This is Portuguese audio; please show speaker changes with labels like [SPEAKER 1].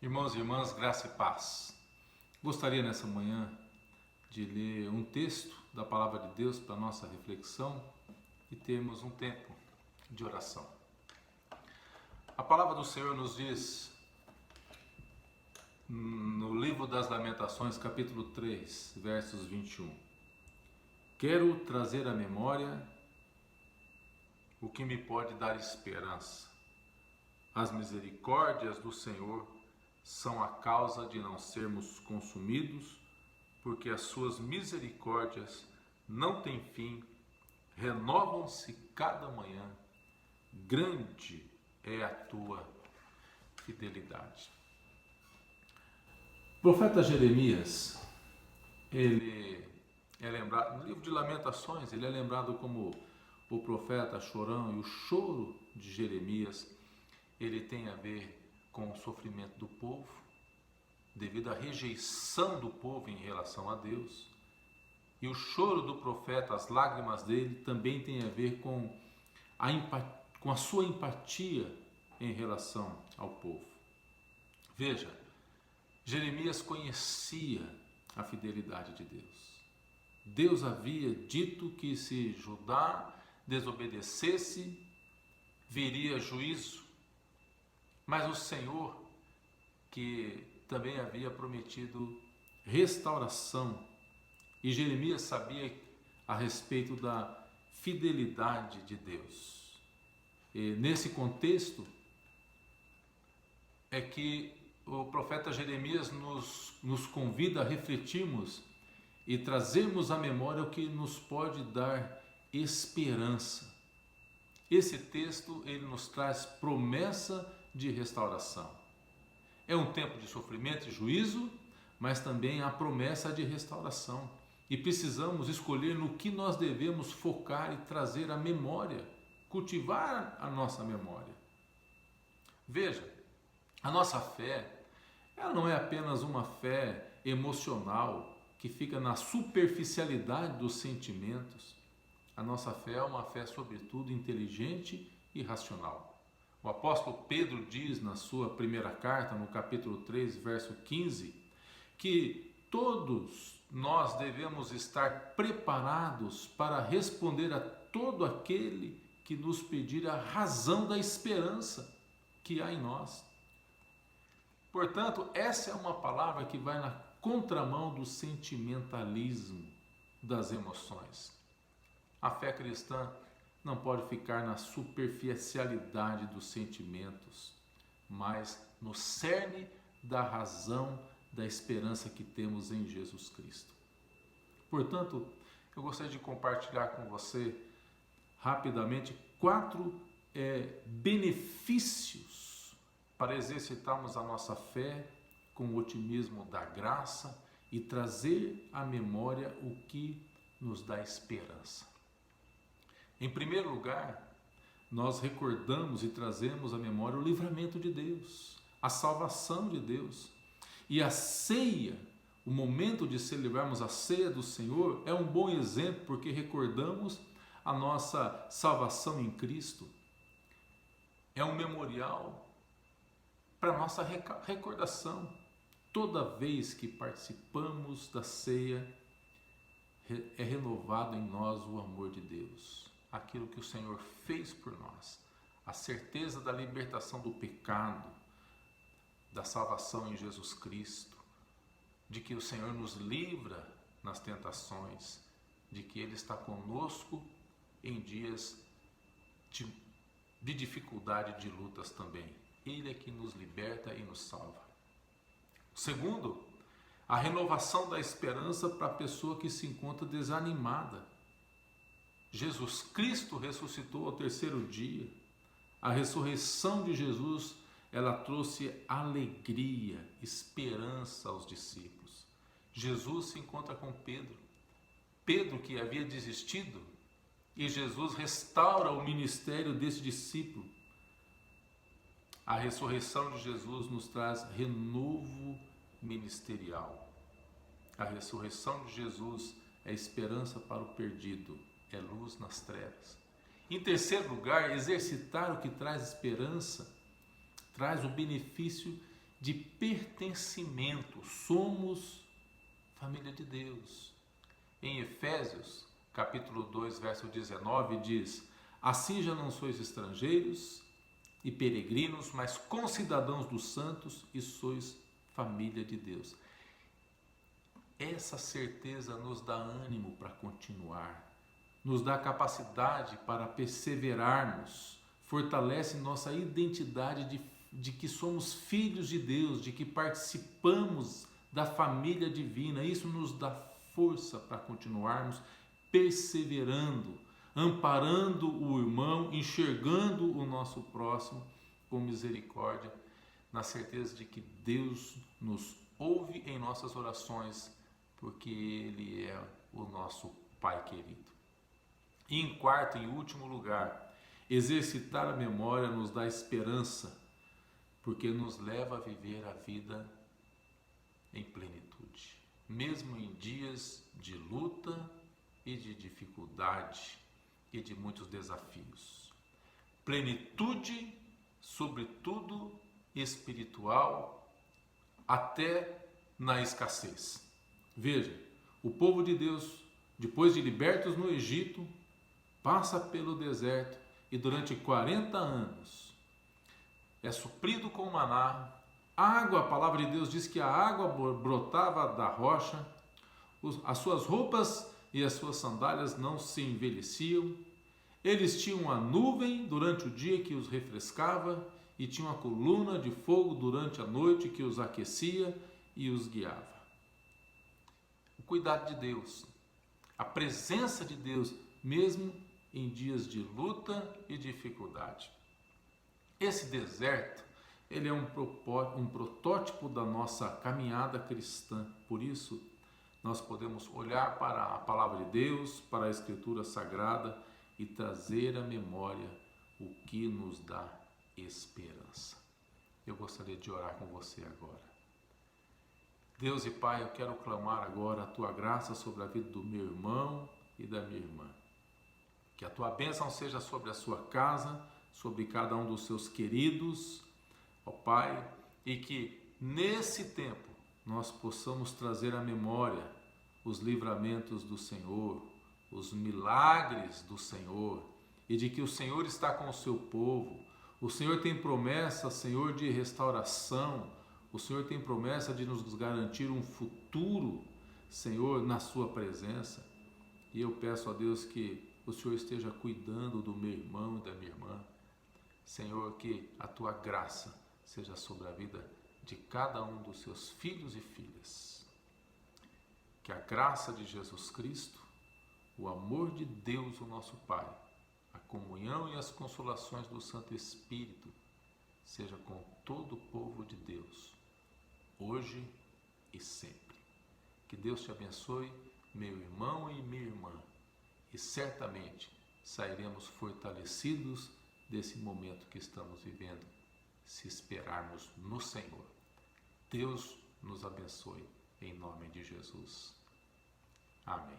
[SPEAKER 1] Irmãos e irmãs, graça e paz. Gostaria nessa manhã de ler um texto da Palavra de Deus para nossa reflexão e termos um tempo de oração. A Palavra do Senhor nos diz no livro das Lamentações, capítulo 3, versos 21. Quero trazer à memória o que me pode dar esperança. As misericórdias do Senhor são a causa de não sermos consumidos, porque as suas misericórdias não têm fim, renovam-se cada manhã. Grande é a tua fidelidade. O profeta Jeremias, ele é lembrado, no livro de Lamentações, ele é lembrado como o profeta chorão, e o choro de Jeremias, ele tem a ver com o sofrimento do povo, devido à rejeição do povo em relação a Deus. E o choro do profeta, as lágrimas dele, também tem a ver com a sua empatia em relação ao povo. Veja, Jeremias conhecia a fidelidade de Deus. Deus havia dito que se Judá desobedecesse, viria juízo. Mas o Senhor, que também havia prometido restauração, e Jeremias sabia a respeito da fidelidade de Deus. E nesse contexto é que o profeta Jeremias nos convida a refletirmos e trazermos à memória o que nos pode dar esperança. Esse texto ele nos traz promessa de restauração. É um tempo de sofrimento e juízo, mas também há promessa de restauração. E precisamos escolher no que nós devemos focar e trazer à memória, cultivar a nossa memória. Veja, a nossa fé, ela não é apenas uma fé emocional que fica na superficialidade dos sentimentos. A nossa fé é uma fé, sobretudo, inteligente e racional. O apóstolo Pedro diz na sua primeira carta, no capítulo 3, verso 15, que todos nós devemos estar preparados para responder a todo aquele que nos pedir a razão da esperança que há em nós. Portanto, essa é uma palavra que vai na contramão do sentimentalismo das emoções. A fé cristã não pode ficar na superficialidade dos sentimentos, mas no cerne da razão da esperança que temos em Jesus Cristo. Portanto, eu gostaria de compartilhar com você rapidamente 4 benefícios para exercitarmos a nossa fé com o otimismo da graça e trazer à memória o que nos dá esperança. Em primeiro lugar, nós recordamos e trazemos à memória o livramento de Deus, a salvação de Deus. E a ceia, o momento de celebrarmos a ceia do Senhor, é um bom exemplo porque recordamos a nossa salvação em Cristo. É um memorial para a nossa recordação. Toda vez que participamos da ceia, é renovado em nós o amor de Deus. Aquilo que o Senhor fez por nós, a certeza da libertação do pecado, da salvação em Jesus Cristo, de que o Senhor nos livra nas tentações, de que Ele está conosco em dias de dificuldade, de lutas também. Ele é que nos liberta e nos salva. Segundo, a renovação da esperança para a pessoa que se encontra desanimada. Jesus Cristo ressuscitou ao terceiro dia. A ressurreição de Jesus, ela trouxe alegria, esperança aos discípulos. Jesus se encontra com Pedro. Pedro que havia desistido, e Jesus restaura o ministério desse discípulo. A ressurreição de Jesus nos traz renovo ministerial. A ressurreição de Jesus é esperança para o perdido. É luz nas trevas. Em terceiro lugar, exercitar o que traz esperança, traz o benefício de pertencimento. Somos família de Deus. Em Efésios, capítulo 2, verso 19, diz: assim já não sois estrangeiros e peregrinos, mas concidadãos dos santos e sois família de Deus. Essa certeza nos dá ânimo para continuar, nos dá capacidade para perseverarmos, fortalece nossa identidade de que somos filhos de Deus, de que participamos da família divina. Isso nos dá força para continuarmos perseverando, amparando o irmão, enxergando o nosso próximo com misericórdia, na certeza de que Deus nos ouve em nossas orações, porque Ele é o nosso Pai querido. E em quarto e último lugar, exercitar a memória nos dá esperança, porque nos leva a viver a vida em plenitude, mesmo em dias de luta e de dificuldade e de muitos desafios. Plenitude, sobretudo espiritual, até na escassez. Veja, o povo de Deus, depois de libertos no Egito, passa pelo deserto e durante 40 anos é suprido com maná, água. A palavra de Deus diz que a água brotava da rocha, as suas roupas e as suas sandálias não se envelheciam. Eles tinham a nuvem durante o dia que os refrescava e tinham a coluna de fogo durante a noite que os aquecia e os guiava. O cuidado de Deus, a presença de Deus, mesmo em dias de luta e dificuldade. Esse deserto, ele é um protótipo da nossa caminhada cristã. Por isso, nós podemos olhar para a palavra de Deus, para a Escritura Sagrada e trazer à memória o que nos dá esperança. Eu gostaria de orar com você agora. Deus e Pai, eu quero clamar agora a Tua graça sobre a vida do meu irmão e da minha irmã. Que a Tua bênção seja sobre a sua casa, sobre cada um dos seus queridos, ó Pai, e que nesse tempo nós possamos trazer à memória os livramentos do Senhor, os milagres do Senhor, e de que o Senhor está com o seu povo. O Senhor tem promessa, Senhor, de restauração. O Senhor tem promessa de nos garantir um futuro, Senhor, na sua presença. E eu peço a Deus que o Senhor esteja cuidando do meu irmão e da minha irmã. Senhor, que a Tua graça seja sobre a vida de cada um dos seus filhos e filhas. Que a graça de Jesus Cristo, o amor de Deus, o nosso Pai, a comunhão e as consolações do Santo Espírito seja com todo o povo de Deus, hoje e sempre. Que Deus te abençoe, meu irmão e minha irmã, e certamente sairemos fortalecidos desse momento que estamos vivendo, se esperarmos no Senhor. Deus nos abençoe, em nome de Jesus. Amém.